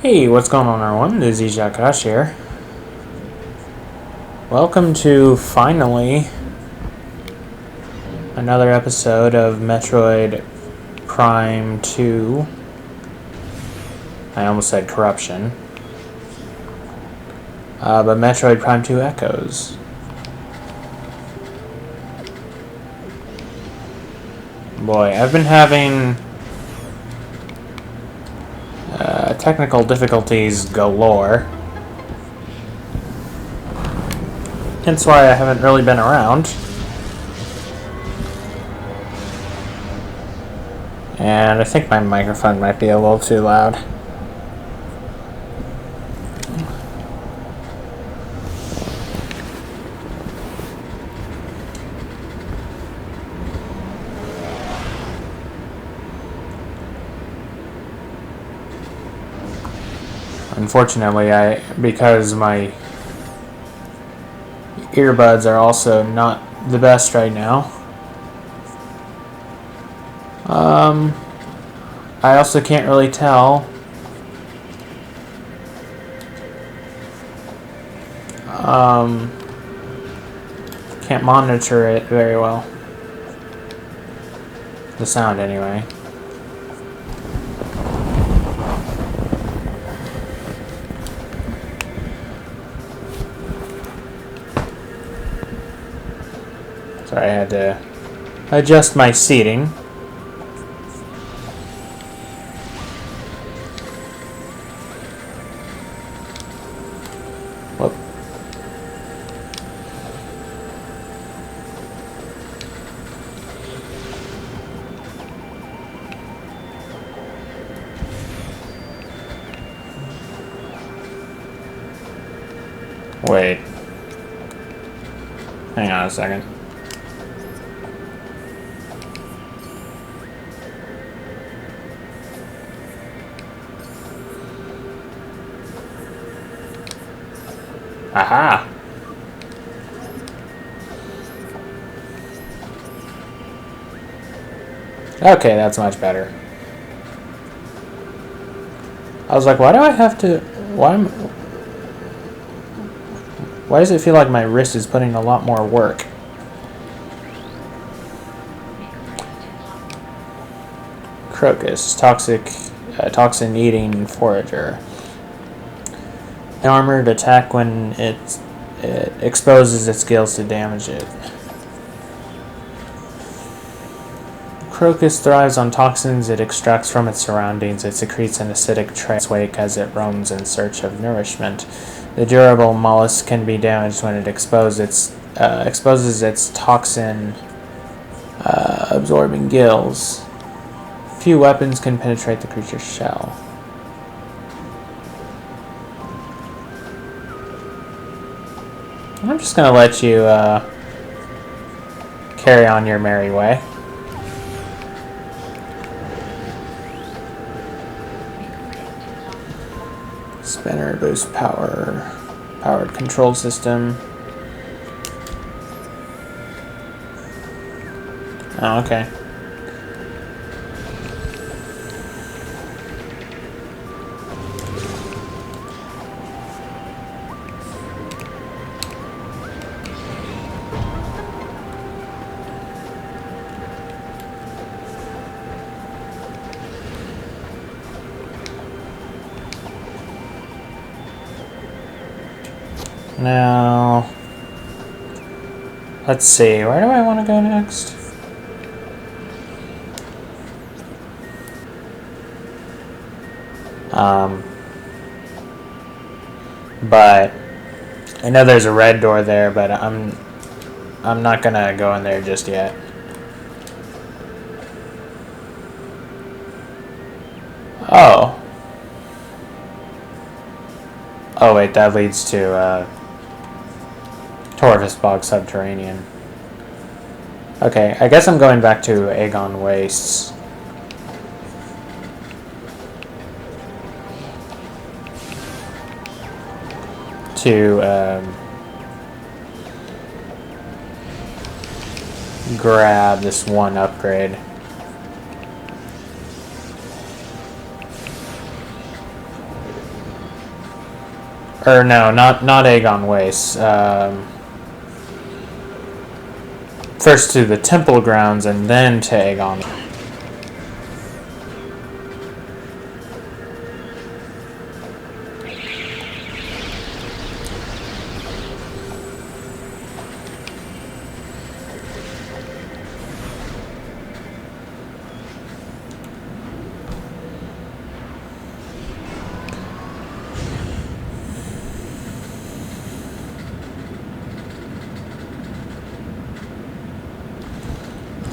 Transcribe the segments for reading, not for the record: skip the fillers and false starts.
Hey, what's going on everyone? This is Jakash here. Welcome to, finally, another episode of Metroid Prime 2. I almost said Corruption. But Metroid Prime 2 Echoes. Boy, I've been having technical difficulties galore. Hence why I haven't really been around. And I think my microphone might be a little too loud. Unfortunately, because my earbuds are also not the best right now. I also can't really tell. Can't monitor it very well. The sound, anyway. So I had to adjust my seating. Whoop. Wait. Hang on a second. Aha! Okay, that's much better. I was like, why do I have to... Why does it feel like my wrist is putting a lot more work? Crocus, toxin-eating forager. An armored attack when it exposes its gills to damage it. Crocus thrives on toxins it extracts from its surroundings. It secretes an acidic trace wake as it roams in search of nourishment. The durable mollusk can be damaged when it exposes its toxin-absorbing gills. Few weapons can penetrate the creature's shell. I'm just going to let you carry on your merry way. Spinner boost powered control system. Oh, okay. Now, let's see, where do I want to go next? But I know there's a red door there, but I'm not gonna go in there just yet. Oh. Oh wait, that leads to Torvus Blogg Subterranean. Okay, I guess I'm going back to Aegon Wastes. To grab this one upgrade. Or no, not Aegon Waste. First to the temple grounds and then to Aegon.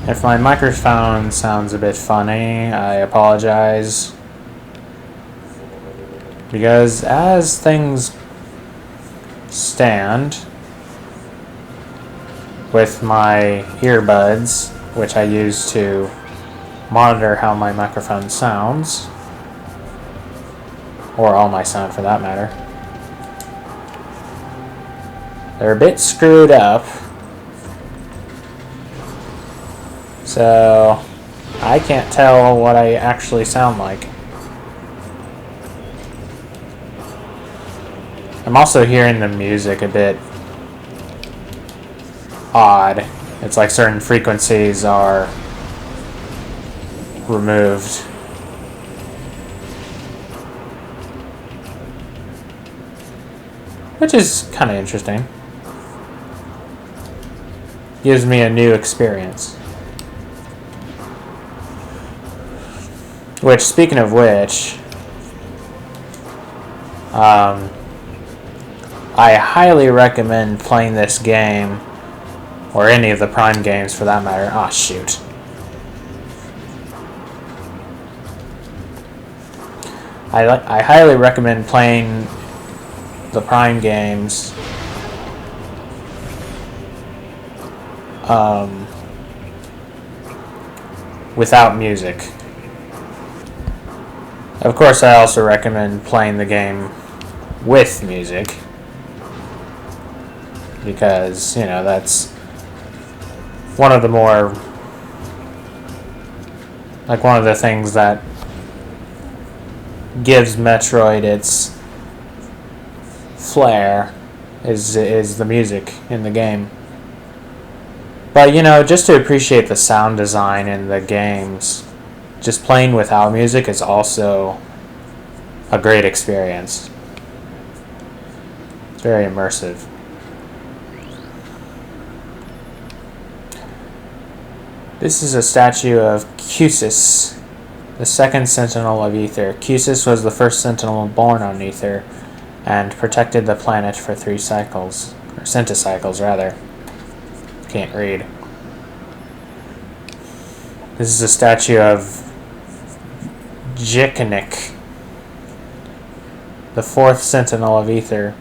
If my microphone sounds a bit funny, I apologize. Because as things stand, with my earbuds, which I use to monitor how my microphone sounds, or all my sound for that matter, they're a bit screwed up. So, I can't tell what I actually sound like. I'm also hearing the music a bit odd. It's like certain frequencies are removed. Which is kind of interesting. Gives me a new experience. Which, speaking of which, I highly recommend playing this game, or any of the Prime games for that matter. Ah, shoot. I highly recommend playing the Prime games without music. Of course, I also recommend playing the game with music, because, you know, that's one of the more, like, one of the things that gives Metroid its flair is the music in the game. But, you know, just to appreciate the sound design in the games, just playing without music is also a great experience. It's very immersive. This is a statue of Cusis, the second Sentinel of Aether. Cusis was the first Sentinel born on Aether and protected the planet for 3 cycles, or centicycles rather. Can't read. This is a statue of Jikanik, the 4th Sentinel of Aether.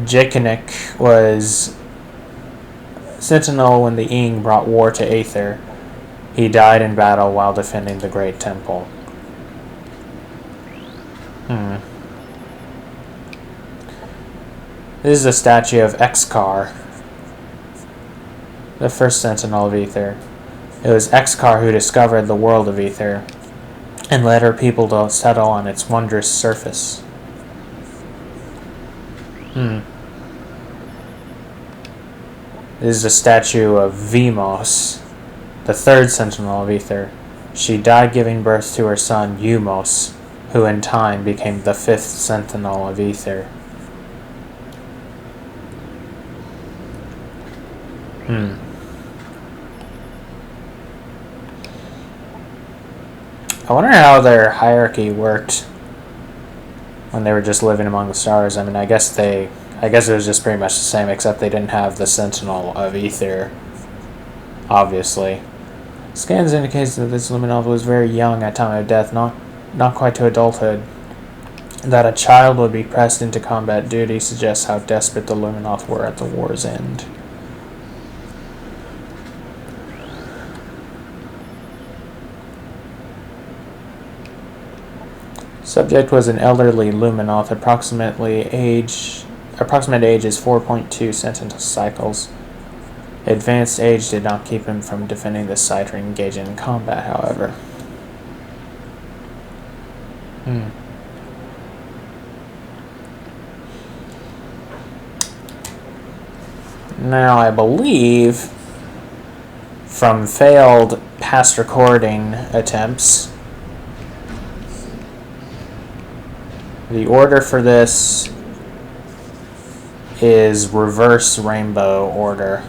Jikanik was Sentinel when the Ing brought war to Aether. He died in battle while defending the Great Temple. This is a statue of Excar, the 1st Sentinel of Aether. It was Excar who discovered the world of Aether and led her people to settle on its wondrous surface. This is a statue of Vimos, the 3rd Sentinel of Aether. She died giving birth to her son Eumos, who in time became the 5th Sentinel of Aether. I wonder how their hierarchy worked when they were just living among the stars. I mean, I guess it was just pretty much the same, except they didn't have the Sentinel of Aether, obviously. Scans indicates that this Luminoth was very young at time of death, not quite to adulthood. That a child would be pressed into combat duty suggests how desperate the Luminoth were at the war's end. Subject was an elderly Luminoth, approximate age is 4.2 centicycles. Advanced age did not keep him from defending the site or engaging in combat, however. Now, I believe, from failed past recording attempts, the order for this is reverse rainbow order.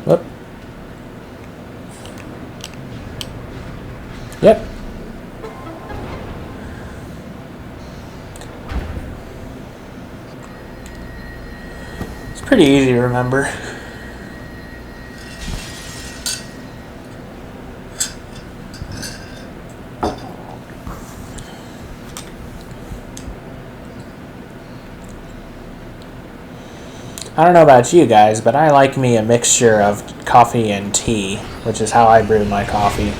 Whoop. Yep. It's pretty easy to remember. I don't know about you guys, but I like me a mixture of coffee and tea, which is how I brew my coffee.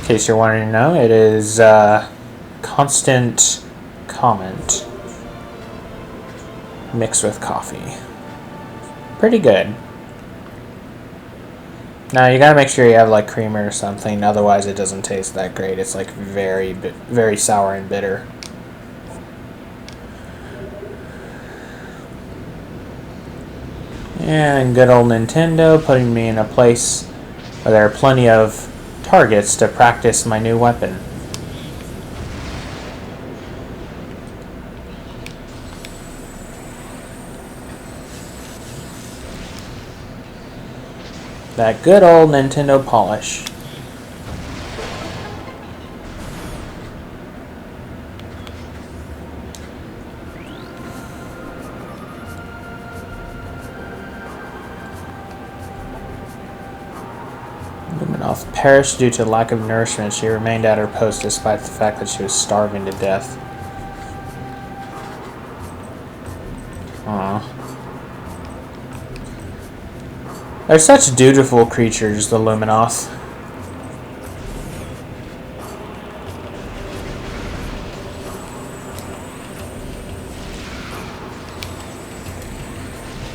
In case you're wanting to know, it is constant comment mixed with coffee. Pretty good. Now you gotta make sure you have like creamer or something, otherwise it doesn't taste that great. It's like very sour and bitter. And good old Nintendo putting me in a place where there are plenty of targets to practice my new weapon. That good old Nintendo polish. Luminoth perished due to lack of nourishment. She remained at her post despite the fact that she was starving to death. Aww. They're such dutiful creatures, the Luminoth.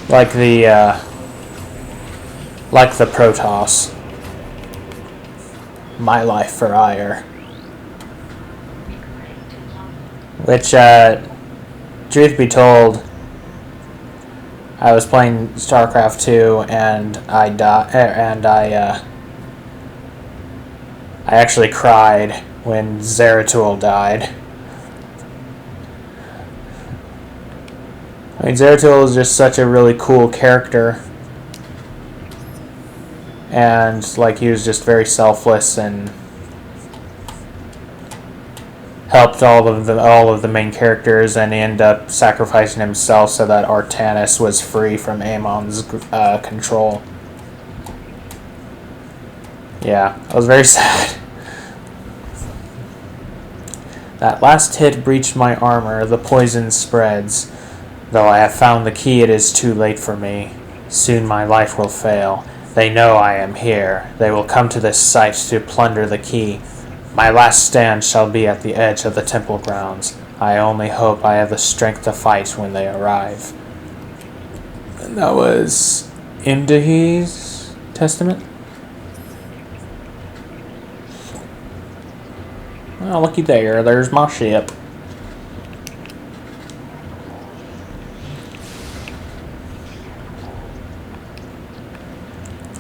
Like the Protoss. My life for ire. Which, truth be told, I was playing StarCraft 2 and I actually cried when Zeratul died. I mean, Zeratul is just such a really cool character. And, like, he was just very selfless and helped all of the main characters, and he ended up sacrificing himself so that Artanis was free from Amon's control. Yeah, I was very sad. That last hit breached my armor. The poison spreads. Though I have found the key, it is too late for me. Soon my life will fail. They know I am here. They will come to this site to plunder the key. My last stand shall be at the edge of the temple grounds. I only hope I have the strength to fight when they arrive. And that was Imdahi's testament? Oh, looky there. There's my ship.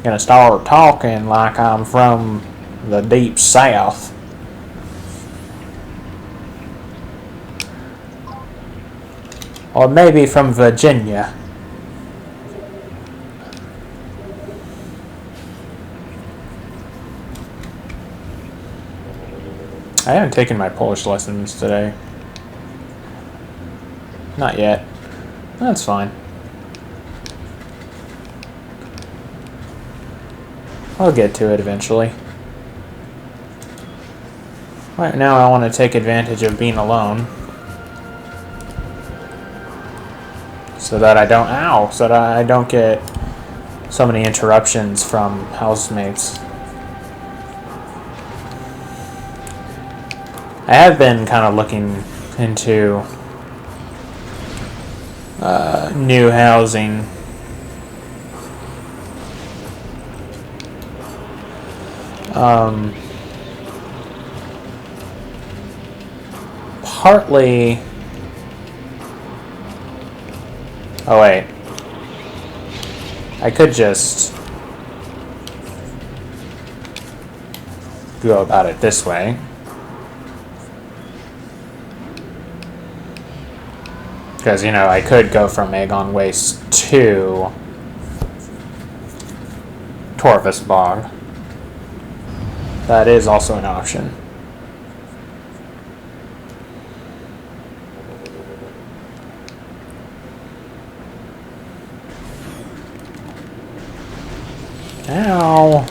Gonna start talking like I'm from the deep south. Or maybe from Virginia. I haven't taken my Polish lessons today. Not yet. That's fine. I'll get to it eventually. Right now I want to take advantage of being alone. so that I don't get so many interruptions from housemates. I have been kind of looking into new housing. Partly... Oh wait. I could just go about it this way. Because, you know, I could go from Aegon Waste to Torvus Blogg. That is also an option. Ow!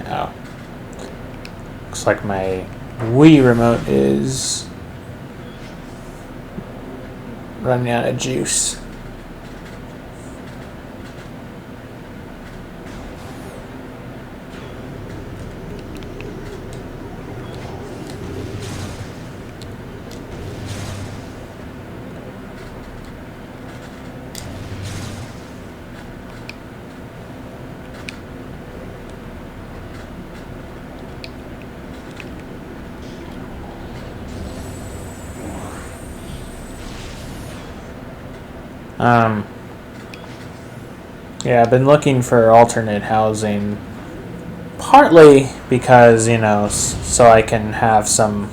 Ow. Looks like my Wii remote is running out of juice. Yeah, I've been looking for alternate housing, partly because, you know, so I can have some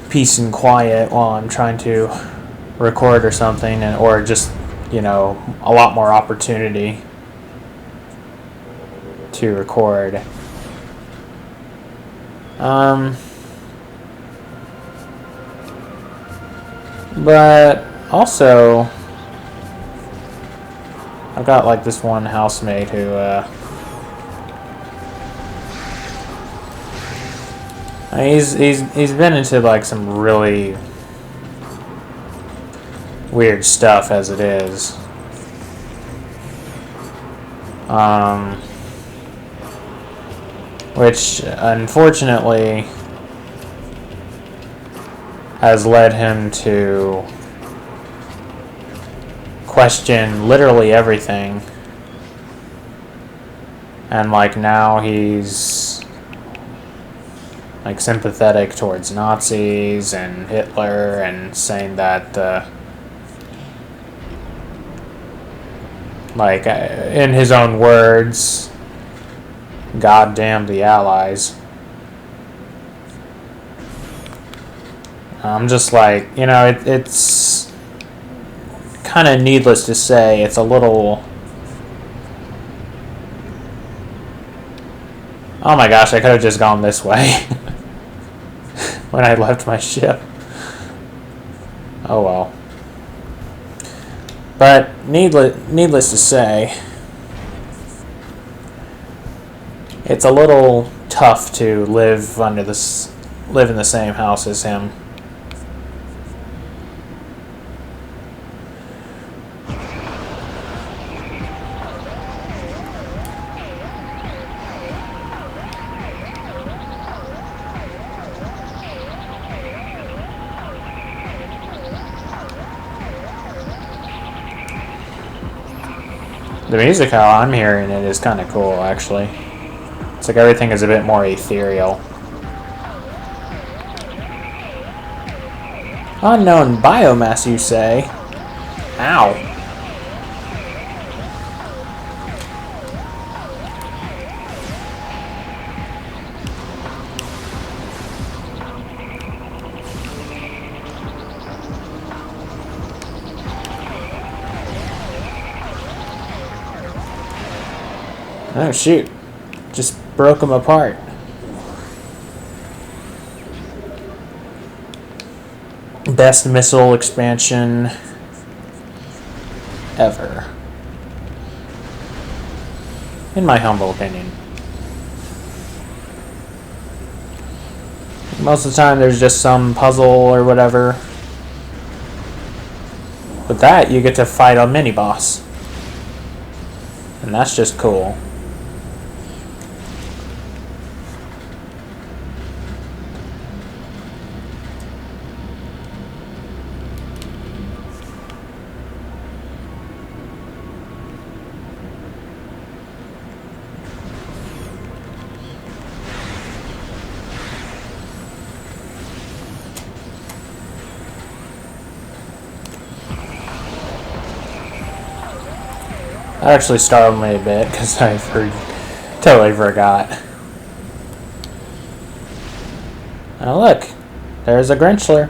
peace and quiet while I'm trying to record or something, or just, you know, a lot more opportunity to record. But also, I've got like this one housemate who he's been into like some really weird stuff as it is. Which unfortunately has led him to question literally everything. And like now he's like sympathetic towards Nazis and Hitler, and saying that like in his own words, God damn the Allies. I'm just like, you know, it's kind of needless to say, it's a little... Oh my gosh, I could have just gone this way when I left my ship. Oh well. But needless to say, it's a little tough to live in the same house as him. The music, how I'm hearing it, is kind of cool, actually. It's like everything is a bit more ethereal. Unknown biomass, you say? Ow. Oh shoot, just broke them apart. Best missile expansion ever. in my humble opinion. Most of the time there's just some puzzle or whatever. With that, you get to fight a mini-boss. And that's just cool. That actually startled me a bit because I totally forgot. Oh look, there's a Grinchler.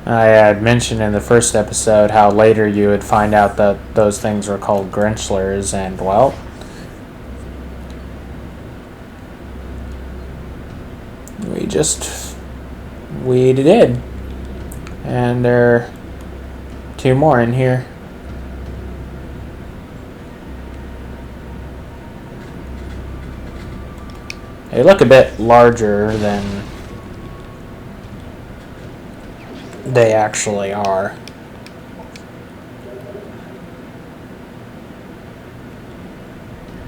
I had mentioned in the first episode how later you would find out that those things were called Grinchlers, and well, we did. And there are 2 more in here. They look a bit larger than they actually are.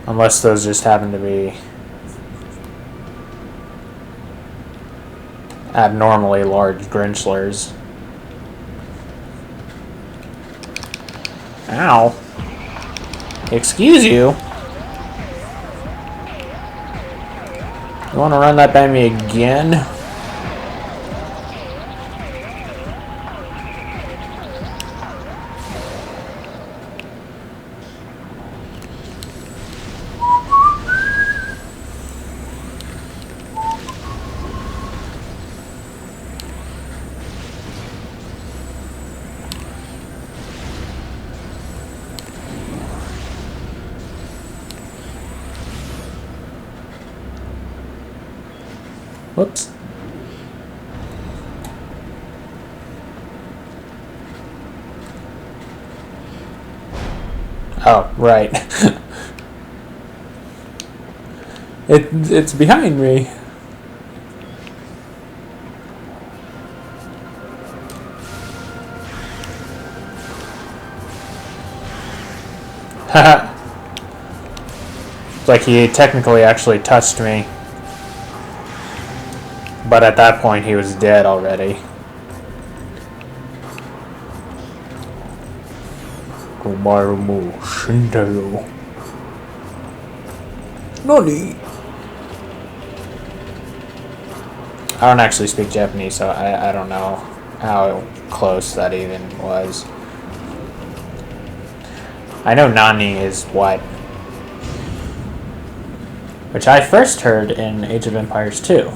Unless those just happen to be abnormally large Grinchlers. Ow. Excuse you? You want to run that by me again? Whoops. Oh, right. It's behind me. Haha. It's like he technically actually touched me. But at that point, he was dead already. Komarumu Shintaro. Nani? I don't actually speak Japanese, so I don't know how close that even was. I know Nani is what? Which I first heard in Age of Empires 2.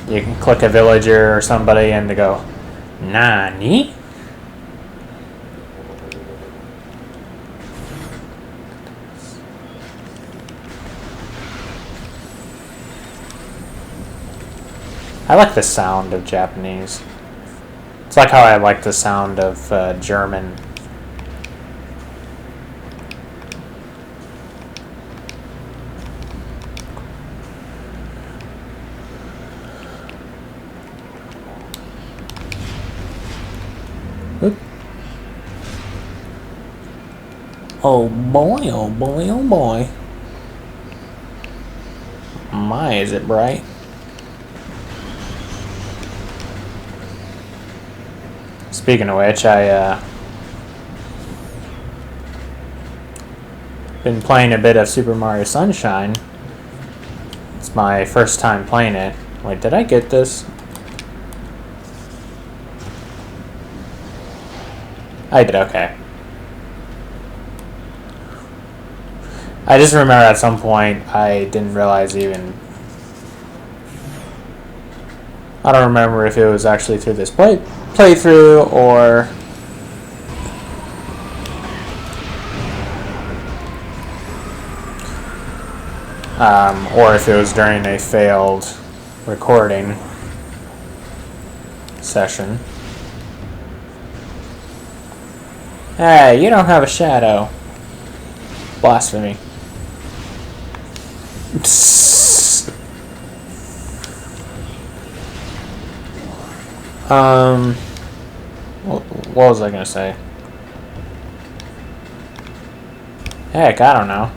You can click a villager or somebody and they go, Nani? I like the sound of Japanese. It's like how I like the sound of German. Oop. Oh boy, oh boy, oh boy. My, is it bright? Speaking of which, I been playing a bit of Super Mario Sunshine. It's my first time playing it. Wait, did I get this? I did, okay. I just remember at some point I didn't realize even... I don't remember if it was actually through this playthrough or... or if it was during a failed recording. session. Hey, you don't have a shadow. Blasphemy. What was I gonna say? Heck, I don't know.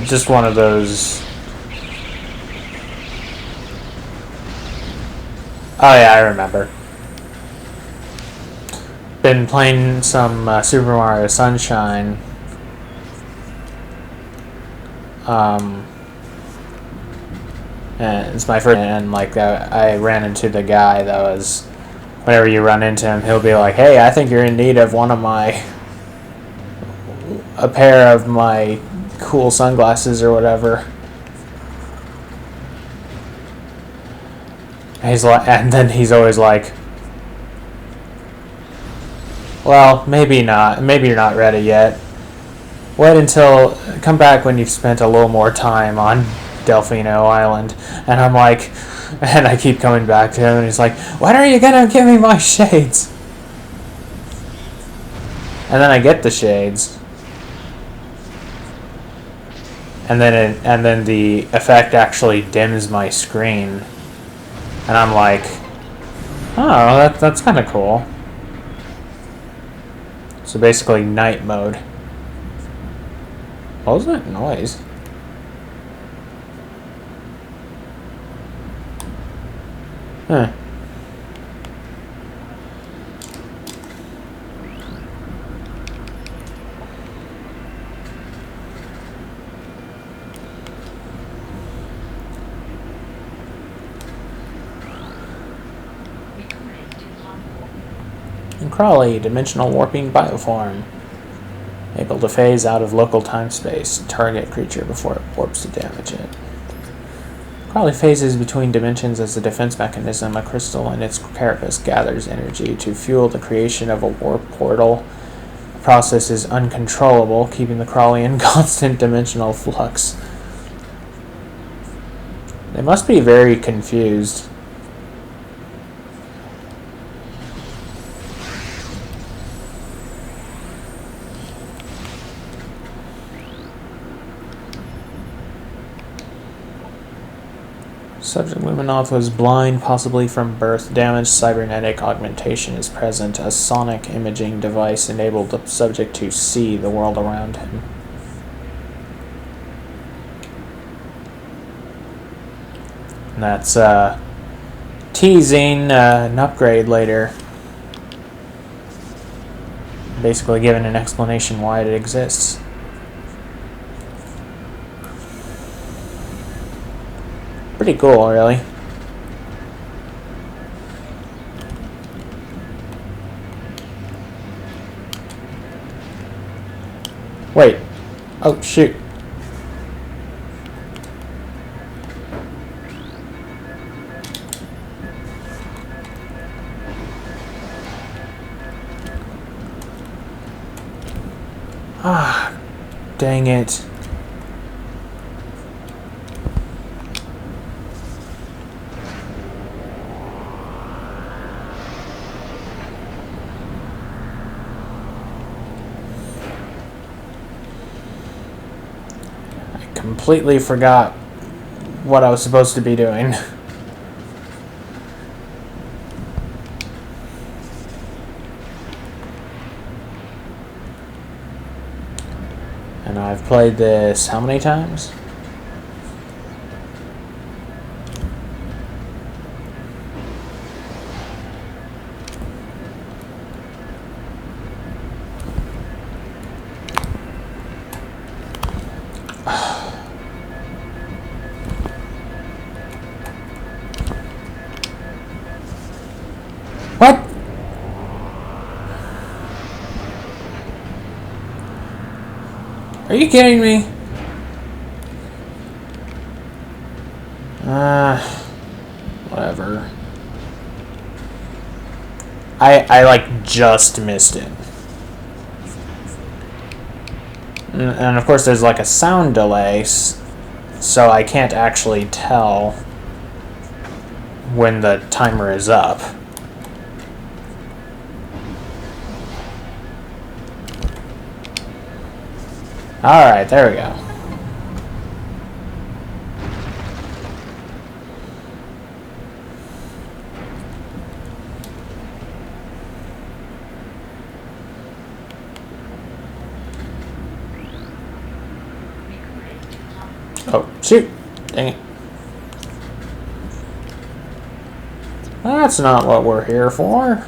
Just one of those. Oh yeah, I remember. Been playing some Super Mario Sunshine. And it's my first, and like I ran into the guy that was. Whenever you run into him, he'll be like, "Hey, I think you're in need of a pair of my cool sunglasses or whatever." And then he's always like, "Well, maybe not. Maybe you're not ready yet. Come back when you've spent a little more time on Delfino Island." And I'm like, and I keep coming back to him, and he's like, "When are you gonna give me my shades?" And then I get the shades. And then the effect actually dims my screen. And I'm like, "Oh, that's kind of cool." So basically night mode. What was that noise? Huh. And Crawley, dimensional warping bioform. Able to phase out of local time-space. Target creature before it warps to damage it. Crawley phases between dimensions as a defense mechanism. A crystal in its carapace gathers energy to fuel the creation of a warp portal. The process is uncontrollable, keeping the Crawley in constant dimensional flux. They must be very confused. Subject Luminoth was blind, possibly from birth. Damaged cybernetic augmentation is present. A sonic imaging device enabled the subject to see the world around him. And that's teasing an upgrade later. Basically giving an explanation why it exists. Pretty cool, really. Wait. Oh, shoot. Ah, dang it. Completely forgot what I was supposed to be doing. And I've played this how many times? What? Are you kidding me? Whatever. I like just missed it. And of course there's like a sound delay, so I can't actually tell when the timer is up. Alright, there we go. Oh, shoot! Dang it. That's not what we're here for.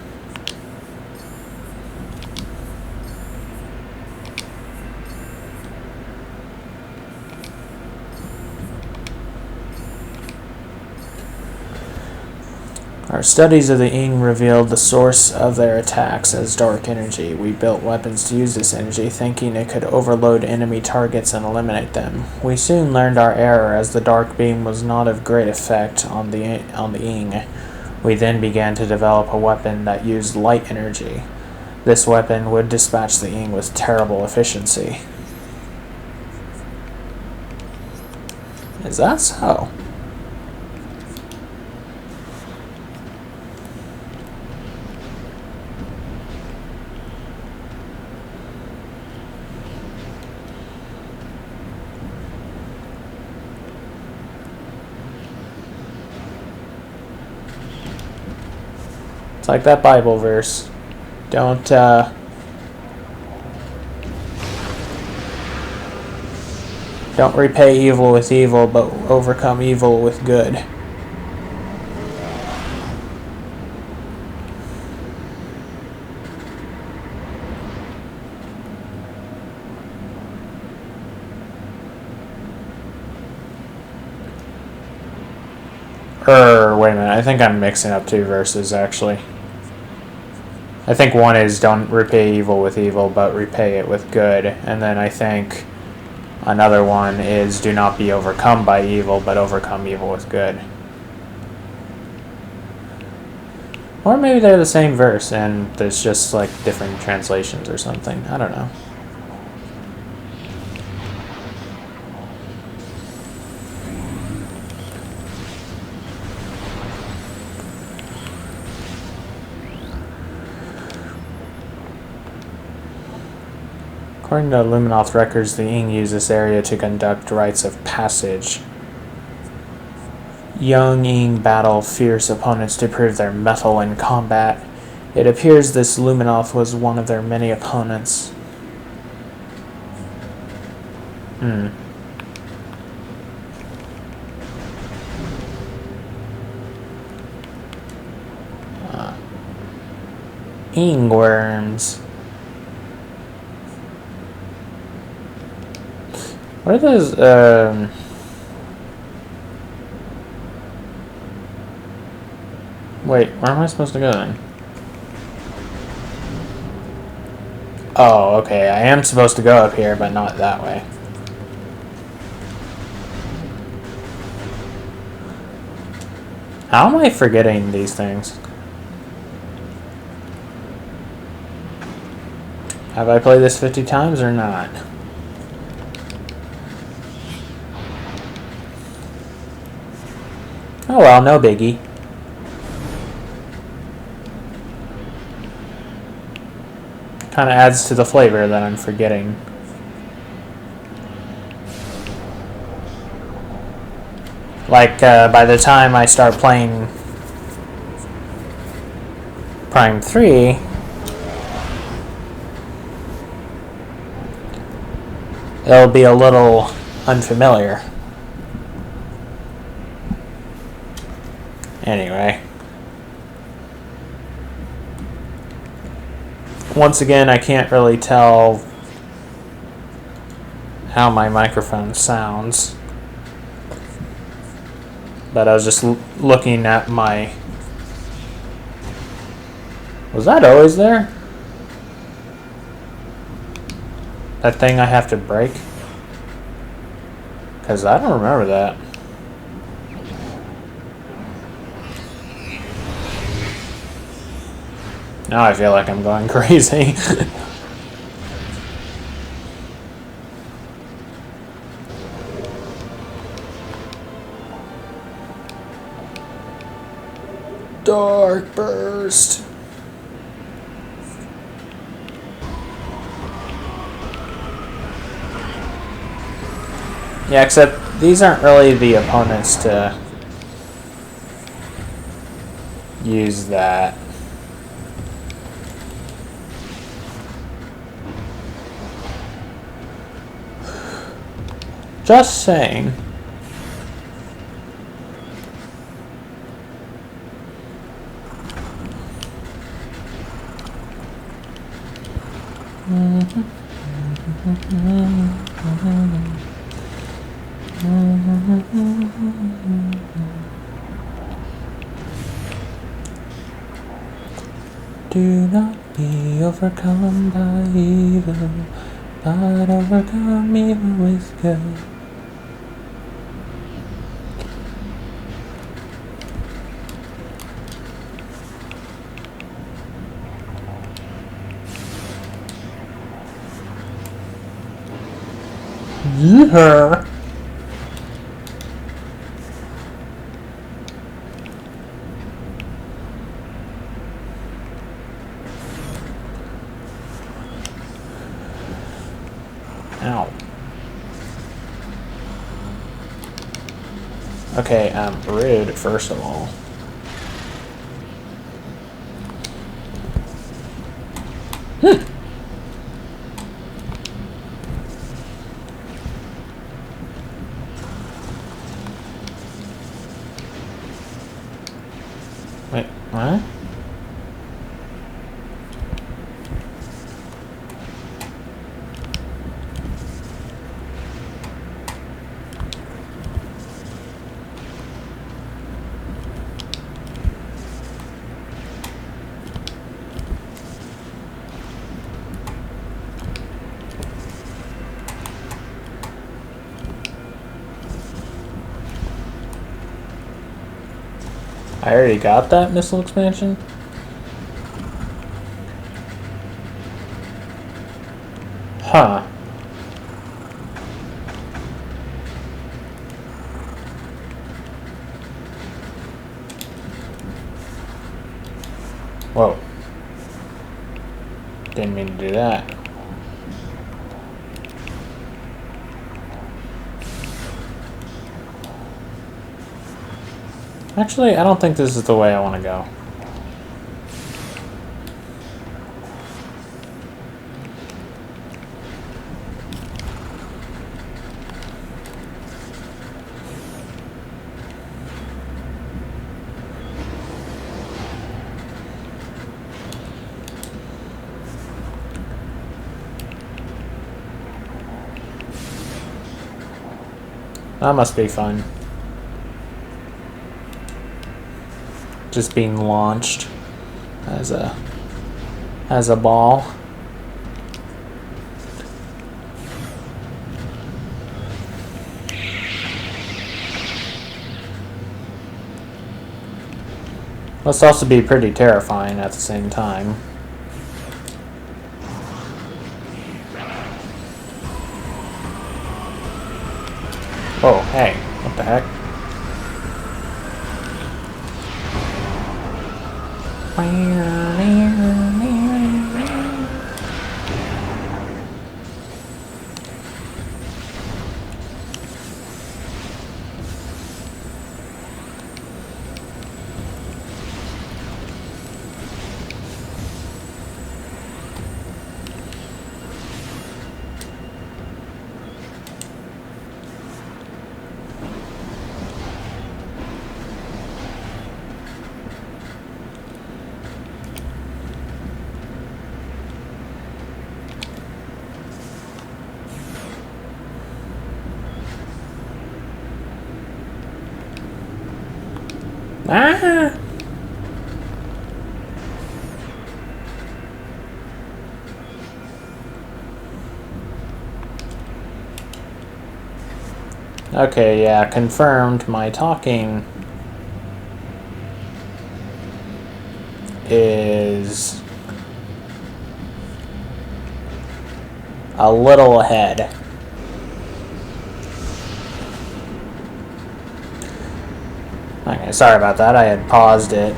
Our studies of the Ing revealed the source of their attacks as dark energy. We built weapons to use this energy, thinking it could overload enemy targets and eliminate them. We soon learned our error, as the dark beam was not of great effect on the Ing. We then began to develop a weapon that used light energy. This weapon would dispatch the Ing with terrible efficiency. Is that so? It's like that Bible verse. Don't repay evil with evil, but overcome evil with good. Wait a minute, I think I'm mixing up two verses, actually. I think one is don't repay evil with evil, but repay it with good. And then I think another one is do not be overcome by evil, but overcome evil with good. Or maybe they're the same verse, and there's just like different translations or something. I don't know. According to Luminoth records, the Ing use this area to conduct rites of passage. Young Ing battle fierce opponents to prove their mettle in combat. It appears this Luminoth was one of their many opponents. Ing worms. What are those, wait, where am I supposed to go then? Oh, okay, I am supposed to go up here, but not that way. How am I forgetting these things? Have I played this 50 times or not? Oh well, no biggie. Kind of adds to the flavor that I'm forgetting. Like, by the time I start playing Prime 3, it'll be a little unfamiliar. Anyway. Once again, I can't really tell how my microphone sounds. But I was just looking at my... Was that always there? That thing I have to break? Because I don't remember that. Now I feel like I'm going crazy. Darkburst. Yeah, except these aren't really the opponents to use that. Just saying. Do not be overcome by evil, but overcome evil with good. Yeah. Ow. Okay, rude, first of all. Wait, what? I already got that missile expansion? Huh. Whoa. Didn't mean to do that. Actually, I don't think this is the way I want to go. That must be fun. Just being launched as a ball. Must also be pretty terrifying at the same time. Oh, hey, what the heck? Ah! Okay, yeah, confirmed. My talking is a little ahead. Okay, sorry about that. I had paused it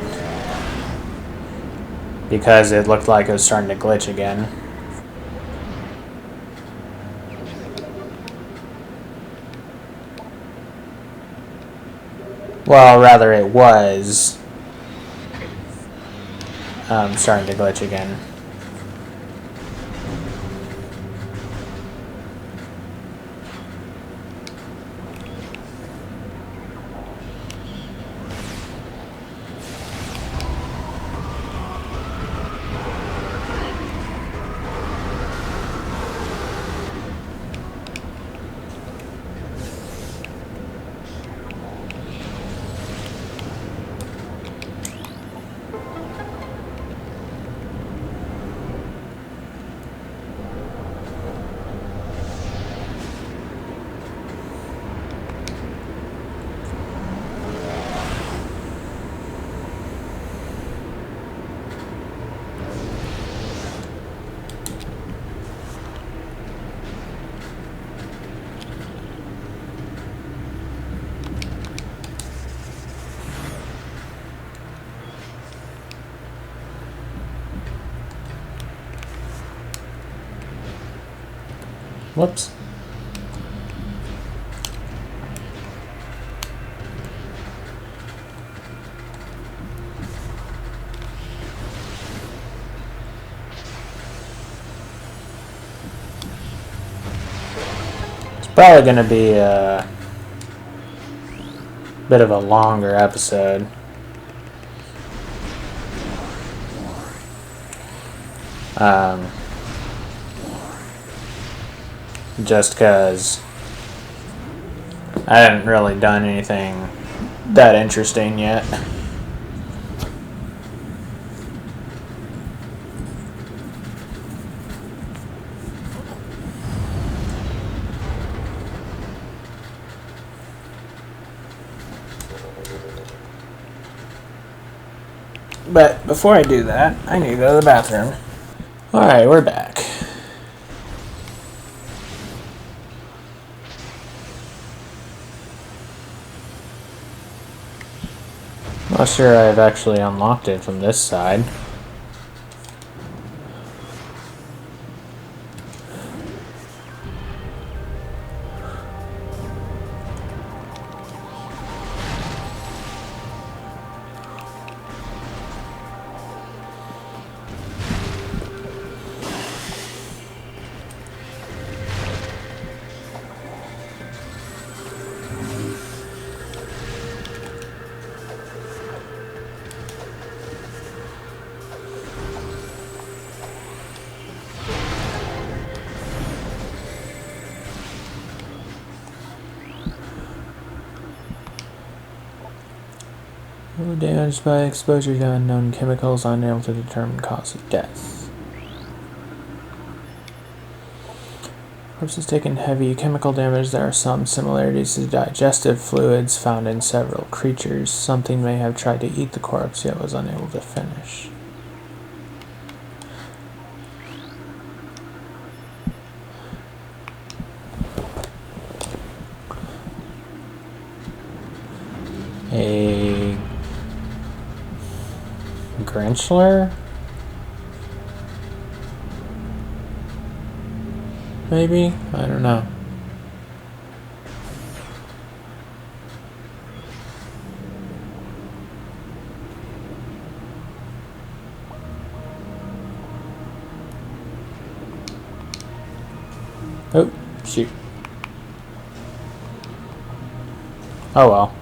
because it looked like it was starting to glitch again. Well, rather it was starting to glitch again. Whoops. It's probably going to be a bit of a longer episode. Just because I haven't really done anything that interesting yet. But before I do that, I need to go to the bathroom. Alright, we're back. Not sure I've actually unlocked it from this side. Damaged by exposure to unknown chemicals, unable to determine cause of death. Corpse has taken heavy chemical damage. There are some similarities to digestive fluids found in several creatures. Something may have tried to eat the corpse, yet was unable to finish. A Grinchler? Maybe? I don't know. Oh, shoot. Oh well.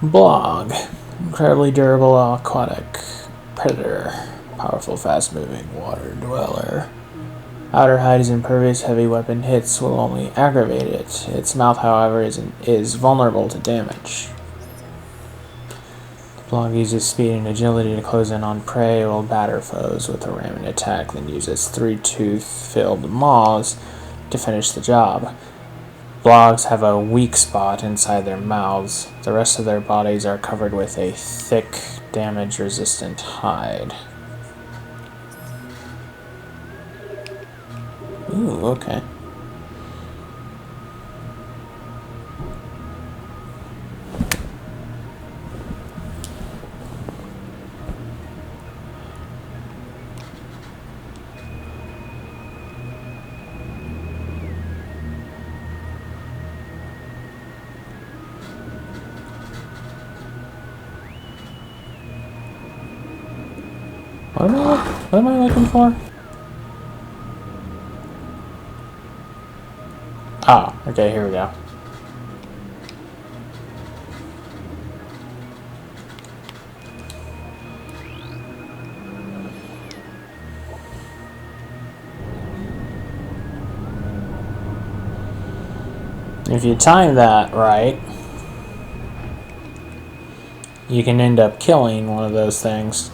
Blogg. Incredibly durable aquatic predator. Powerful, fast-moving water dweller. Outer hide is impervious. Heavy weapon hits will only aggravate it. Its mouth, however, is vulnerable to damage. Blogg uses speed and agility to close in on prey, will batter foes with a ramming attack, then uses three-tooth-filled maws to finish the job. Bloggs have a weak spot inside their mouths. The rest of their bodies are covered with a thick, damage-resistant hide. Ooh, okay. What am I looking for? Ah, okay, here we go. If you time that right, you can end up killing one of those things.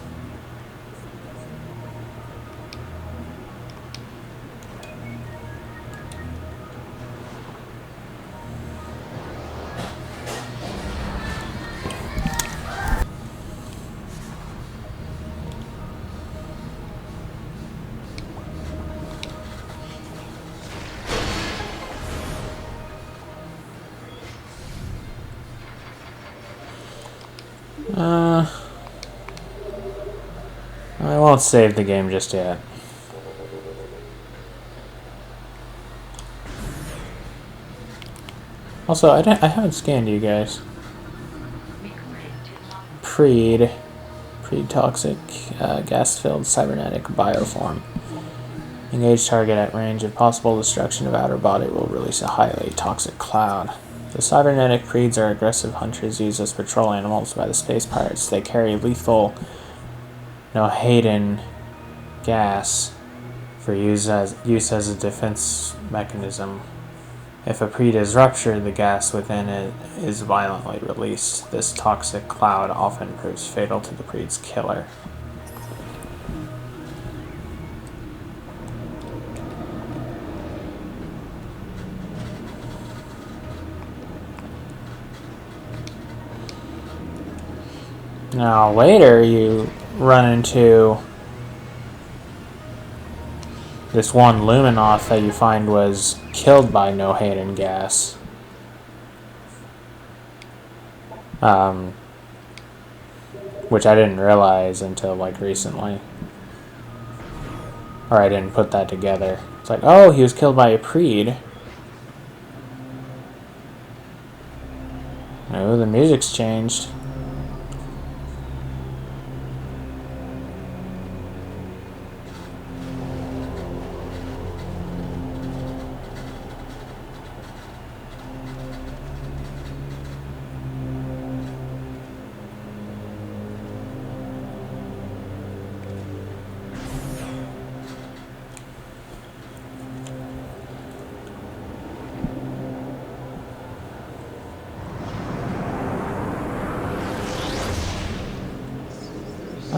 I won't save the game just yet. Also, I haven't scanned you guys. Pre-toxic, gas-filled cybernetic bioform. Engage target at range. If possible, destruction of outer body will release a highly toxic cloud. The cybernetic preeds are aggressive hunters used as patrol animals by the space pirates. They carry lethal Nohaden gas for use as a defense mechanism. If a preed is ruptured, the gas within it is violently released. This toxic cloud often proves fatal to the preed's killer. Now later you run into this one Luminoth that you find was killed by Nohaden gas. Which I didn't realize until like recently. Or I didn't put that together. It's like, oh, he was killed by a preed. Oh, the music's changed.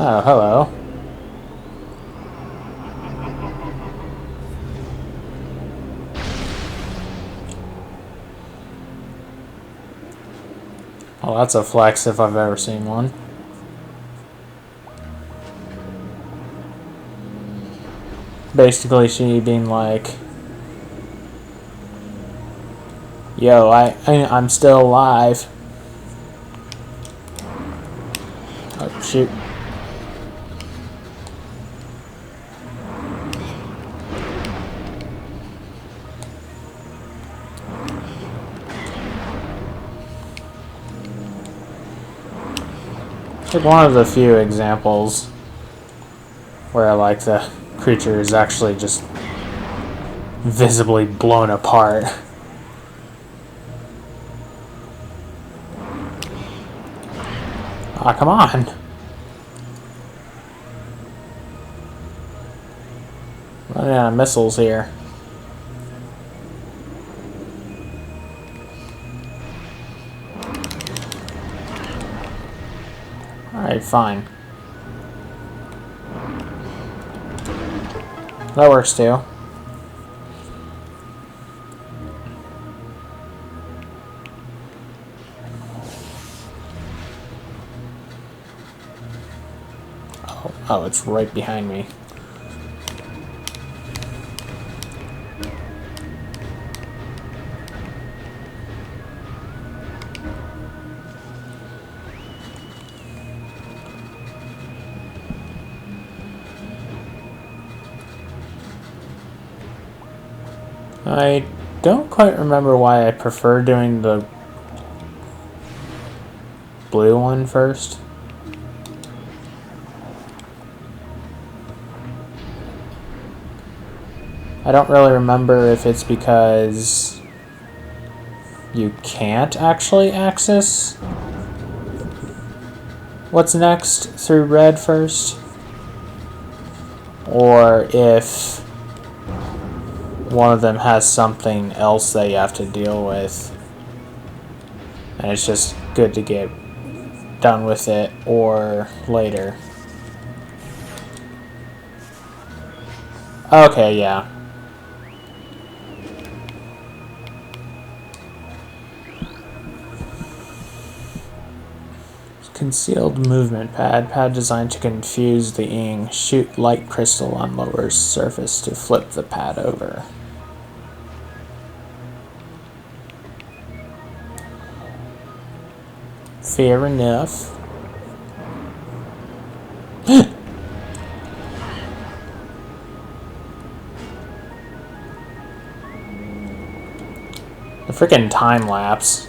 Oh, hello. Well, that's a flex if I've ever seen one. Basically, she being like, yo, I'm still alive. Oh, shoot. It's like one of the few examples where like the creature is actually just visibly blown apart. Ah, come on! Running out of missiles here. Alright, fine. That works too. Oh, it's right behind me. I don't quite remember why I prefer doing the blue one first. I don't really remember if it's because you can't actually access what's next through red first, or if one of them has something else that you have to deal with and it's just good to get done with it or later. Okay, yeah. Concealed movement pad. Pad designed to confuse the ing. Shoot light crystal on lower surface to flip the pad over. Fair enough. The freaking time lapse.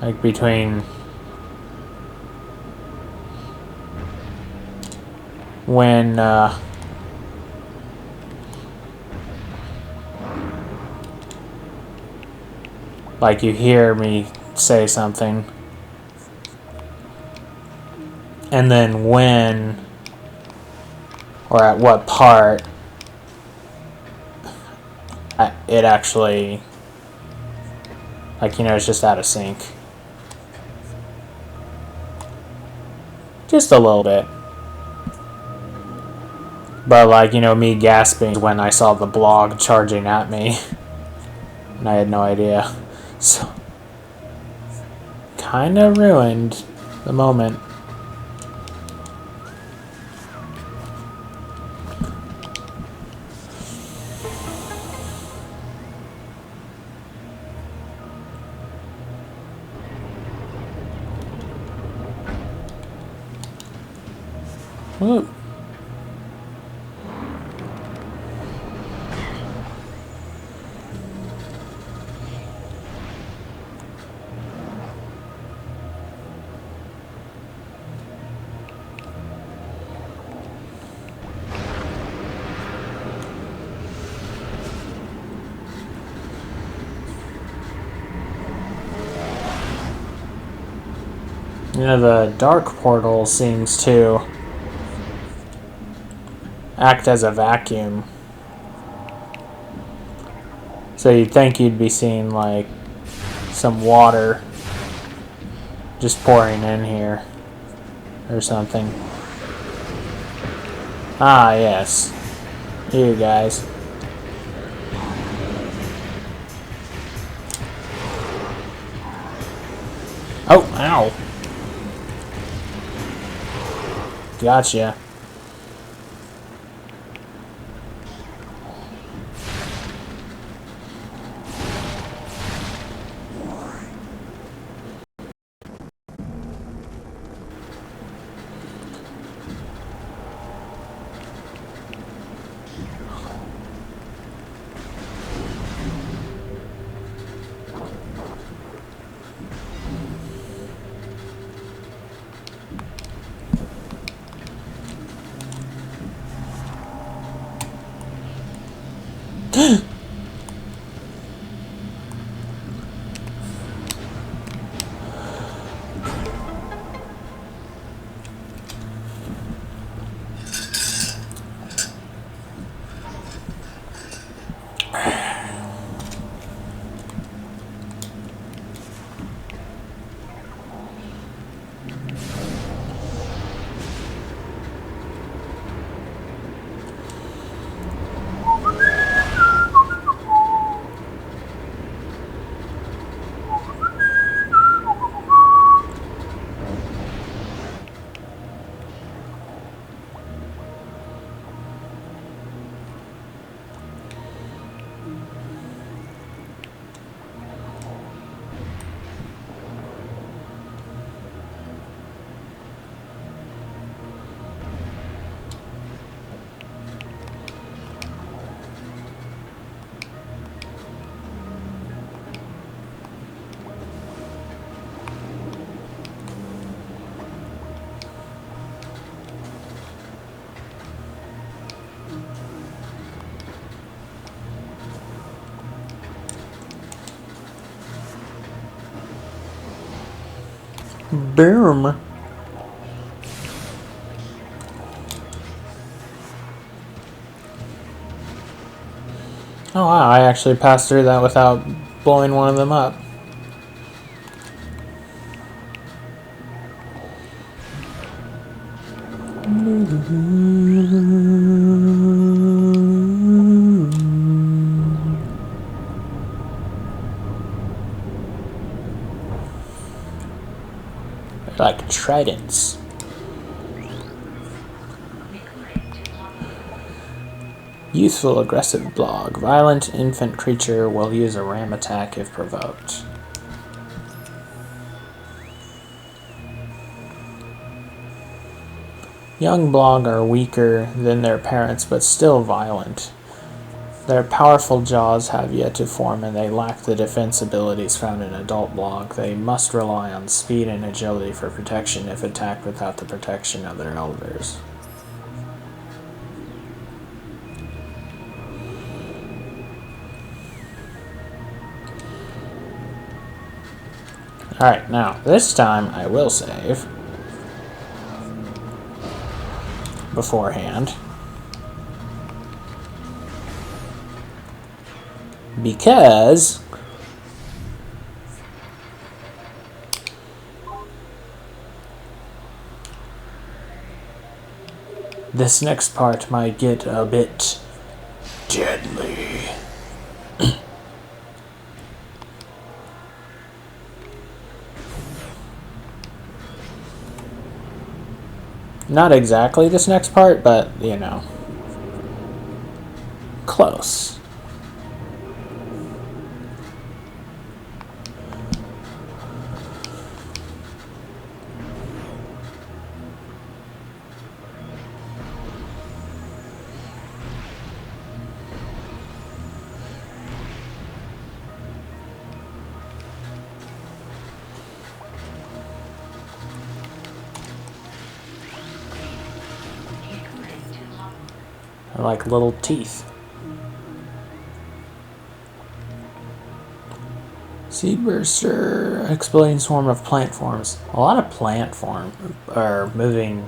Like between when like you hear me say something and then when or at what part it actually, like, you know, it's just out of sync. Just a little bit. But, like, you know, me gasping when I saw the Blogg charging at me. And I had no idea. So, kinda ruined the moment. Whoop. You know, the dark portal seems to act as a vacuum. So you'd think you'd be seeing, like, some water just pouring in here or something. Ah, yes. You guys. Oh, ow. Gotcha. Boom. Oh wow, I actually passed through that without blowing one of them up. They're like tridents. Youthful aggressive Blogg. Violent infant creature will use a ram attack if provoked. Young Blogg are weaker than their parents but still violent. Their powerful jaws have yet to form and they lack the defense abilities found in adult Blogg. They must rely on speed and agility for protection if attacked without the protection of their elders. Alright, now, this time I will save beforehand. Because this next part might get a bit deadly. Not exactly this next part, but, you know, close. They're like little teeth. Seedburster, exploding swarm of plant forms. A lot of plant form are moving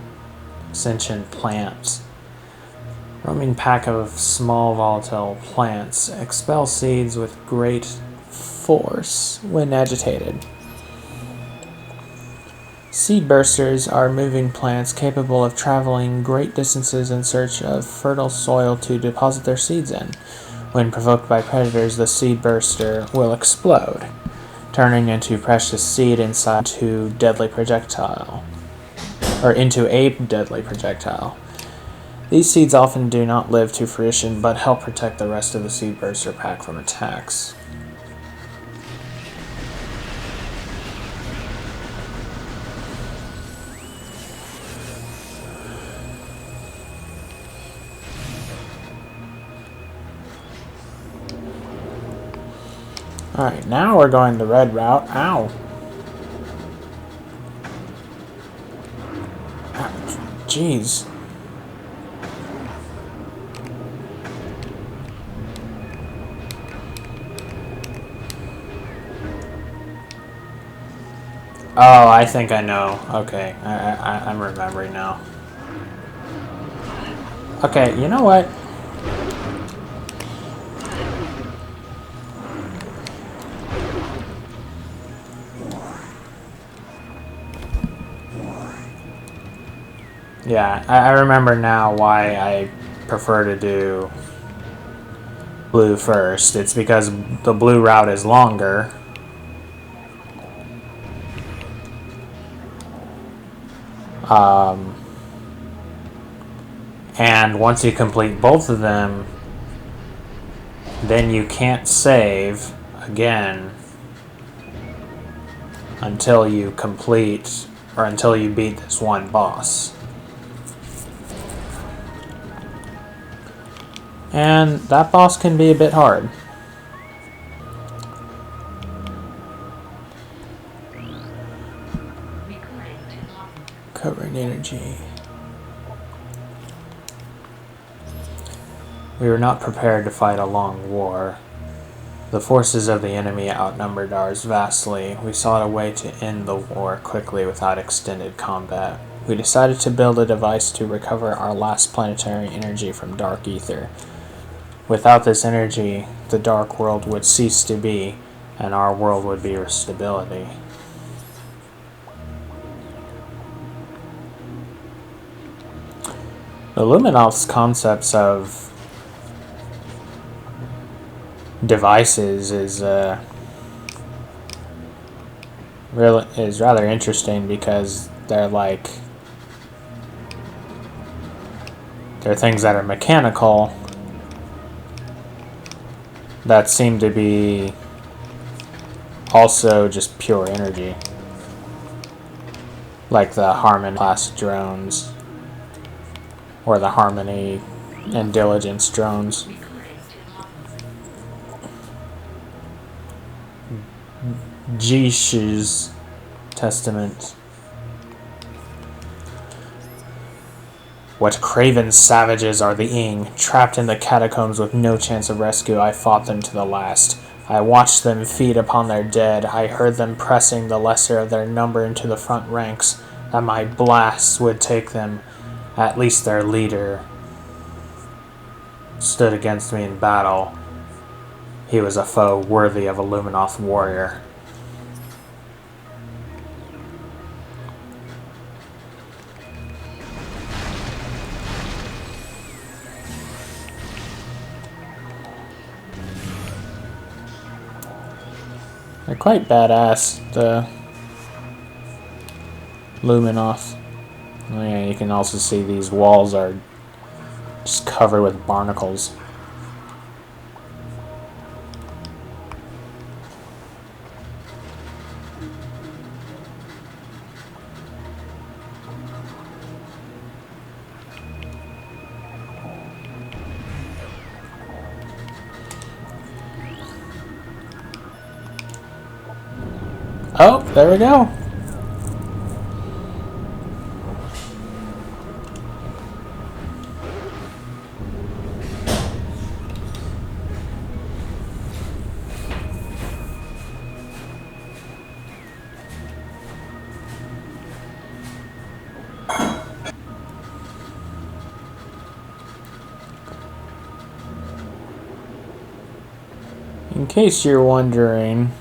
sentient plants. Roaming pack of small volatile plants expel seeds with great force when agitated. Seedbursters are moving plants capable of traveling great distances in search of fertile soil to deposit their seeds in. When provoked by predators, the seedburster will explode, turning into precious seed into a deadly projectile. These seeds often do not live to fruition, but help protect the rest of the seedburster pack from attacks. Alright, now we're going the red route. Ow! Jeez. Oh, I think I know. Okay, I'm remembering now. Okay, you know what? Yeah, I remember now why I prefer to do blue first. It's because the blue route is longer. And once you complete both of them, then you can't save again until you complete or until you beat this one boss. And that boss can be a bit hard. Covering energy. We were not prepared to fight a long war. The forces of the enemy outnumbered ours vastly. We sought a way to end the war quickly without extended combat. We decided to build a device to recover our last planetary energy from dark ether. Without this energy, the dark world would cease to be, and our world would be stability. The Luminoth's concepts of devices is rather interesting because they're things that are mechanical that seem to be also just pure energy, like the Harmon class drones or the Harmony and Diligence drones. Jishu's Testament. What craven savages are the Ing, trapped in the catacombs with no chance of rescue. I fought them to the last. I watched them feed upon their dead. I heard them pressing the lesser of their number into the front ranks, that my blasts would take them. At least their leader stood against me in battle. He was a foe worthy of a Luminoth warrior. They're quite badass, the Luminoth. Oh yeah, you can also see these walls are just covered with barnacles. Oh, there we go. In case you're wondering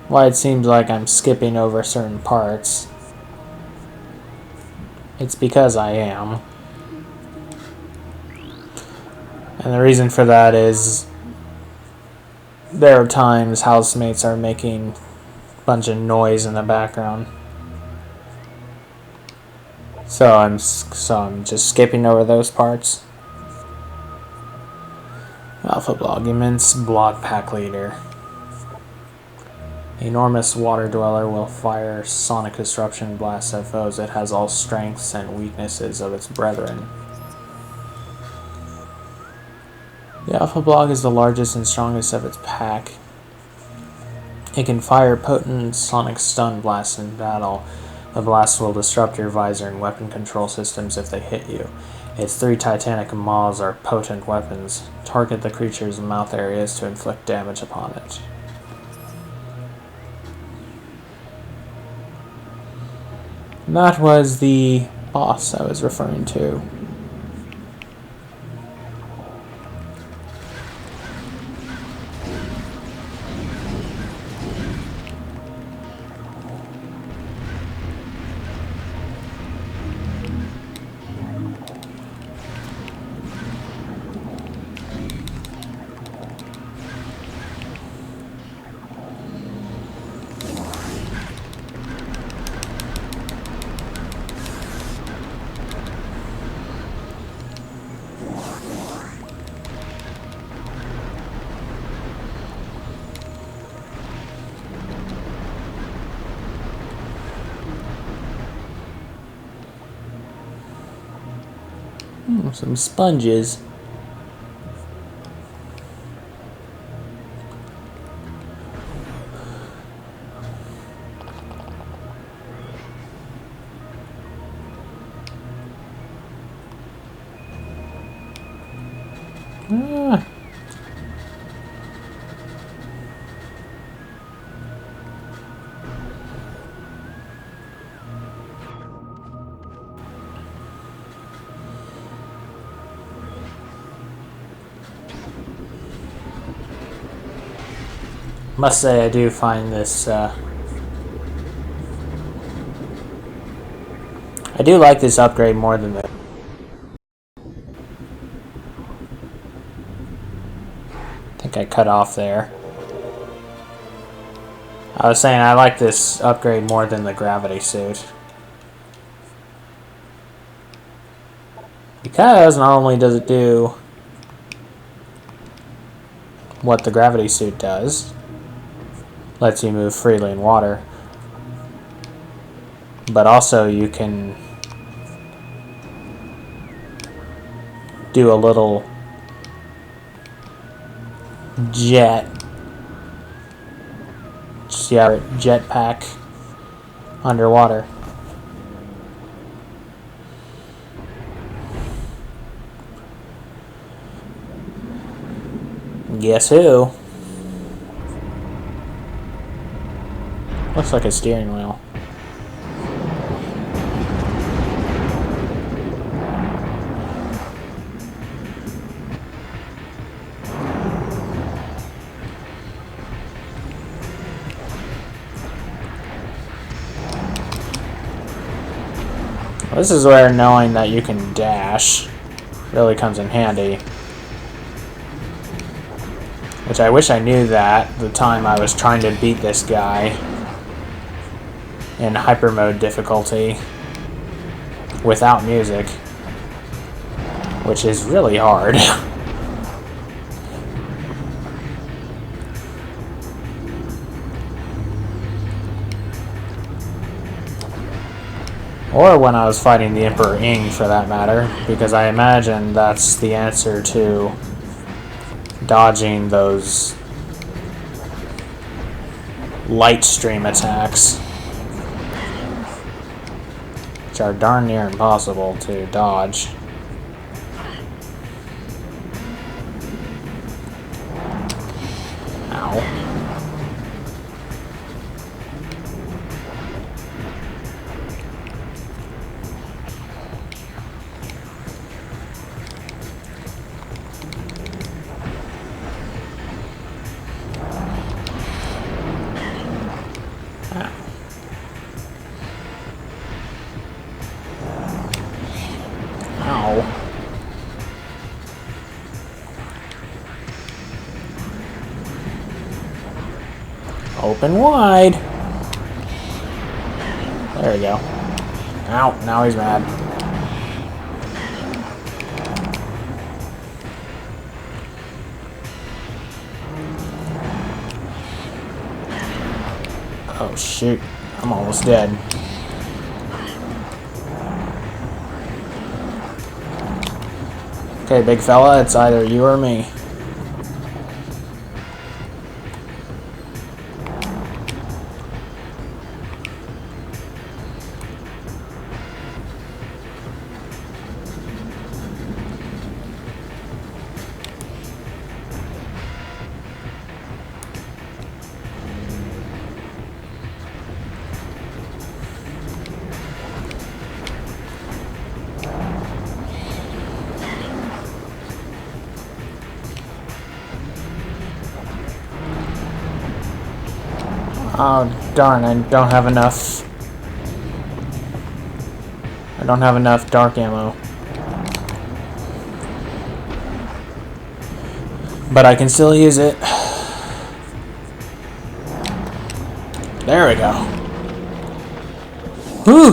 why it seems like I'm skipping over certain parts, it's because I am. And the reason for that is there are times housemates are making a bunch of noise in the background. So I'm just skipping over those parts. Alpha Blogg, immense Blogg pack leader. Enormous water dweller will fire sonic disruption blasts at foes. It has all strengths and weaknesses of its brethren. The Alpha Blogg is the largest and strongest of its pack. It can fire potent sonic stun blasts in battle. The blasts will disrupt your visor and weapon control systems if they hit you. Its 3 titanic maws are potent weapons. Target the creature's mouth areas to inflict damage upon it. That was the boss I was referring to. Some sponges. Must say I do find this, I do like this upgrade more than the... I think I cut off there. I was saying I like this upgrade more than the gravity suit. Because not only does it do what the gravity suit does, lets you move freely in water, but also you can do a little jetpack underwater. Guess who? Looks like a steering wheel. This is where knowing that you can dash really comes in handy. Which I wish I knew that the time I was trying to beat this guy in hyper mode difficulty without music, which is really hard. Or when I was fighting the Emperor Ing, for that matter, because I imagine that's the answer to dodging those light stream attacks, which are darn near impossible to dodge. Ow. Open wide. There we go. Ow, now he's mad. Oh shoot, I'm almost dead. Okay, big fella, it's either you or me. Oh, darn, I don't have enough. I don't have enough dark ammo. But I can still use it. There we go. Whew!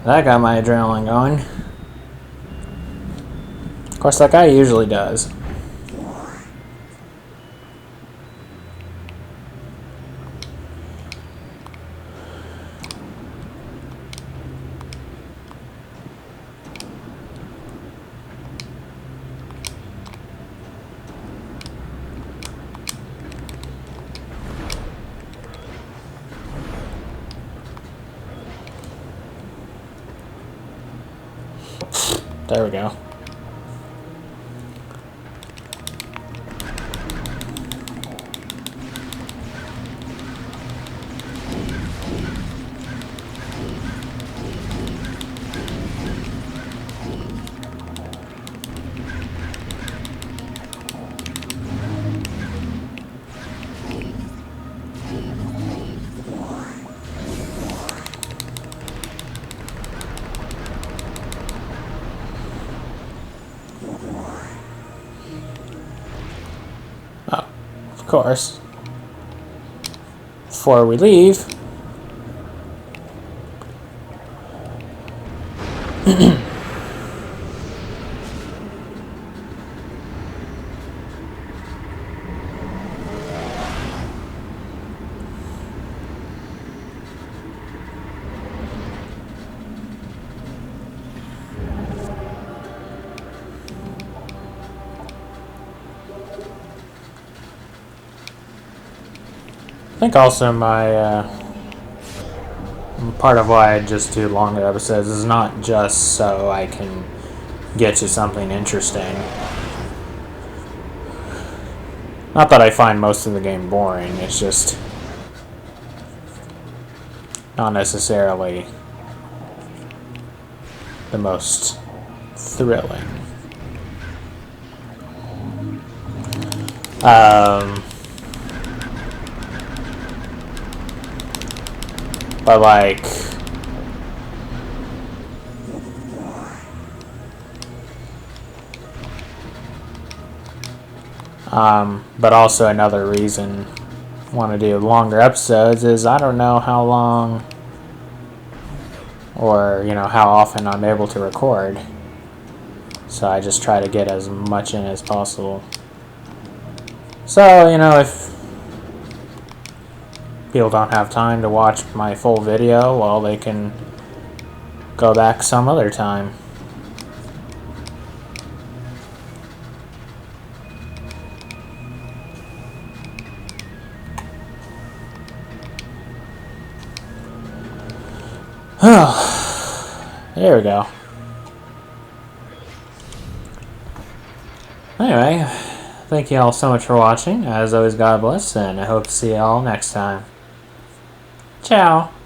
That got my adrenaline going. Of course, that guy usually does. There we go. course, before we leave, I think also my part of why I just do longer episodes is not just so I can get to something interesting. Not that I find most of the game boring, it's just not necessarily the most thrilling. But like, but also another reason I want to do longer episodes is I don't know how long or, you know, how often I'm able to record. So I just try to get as much in as possible. So, you know, if people don't have time to watch my full video, well, they can go back some other time. There we go. Anyway, thank you all so much for watching. As always, God bless, and I hope to see you all next time. Ciao.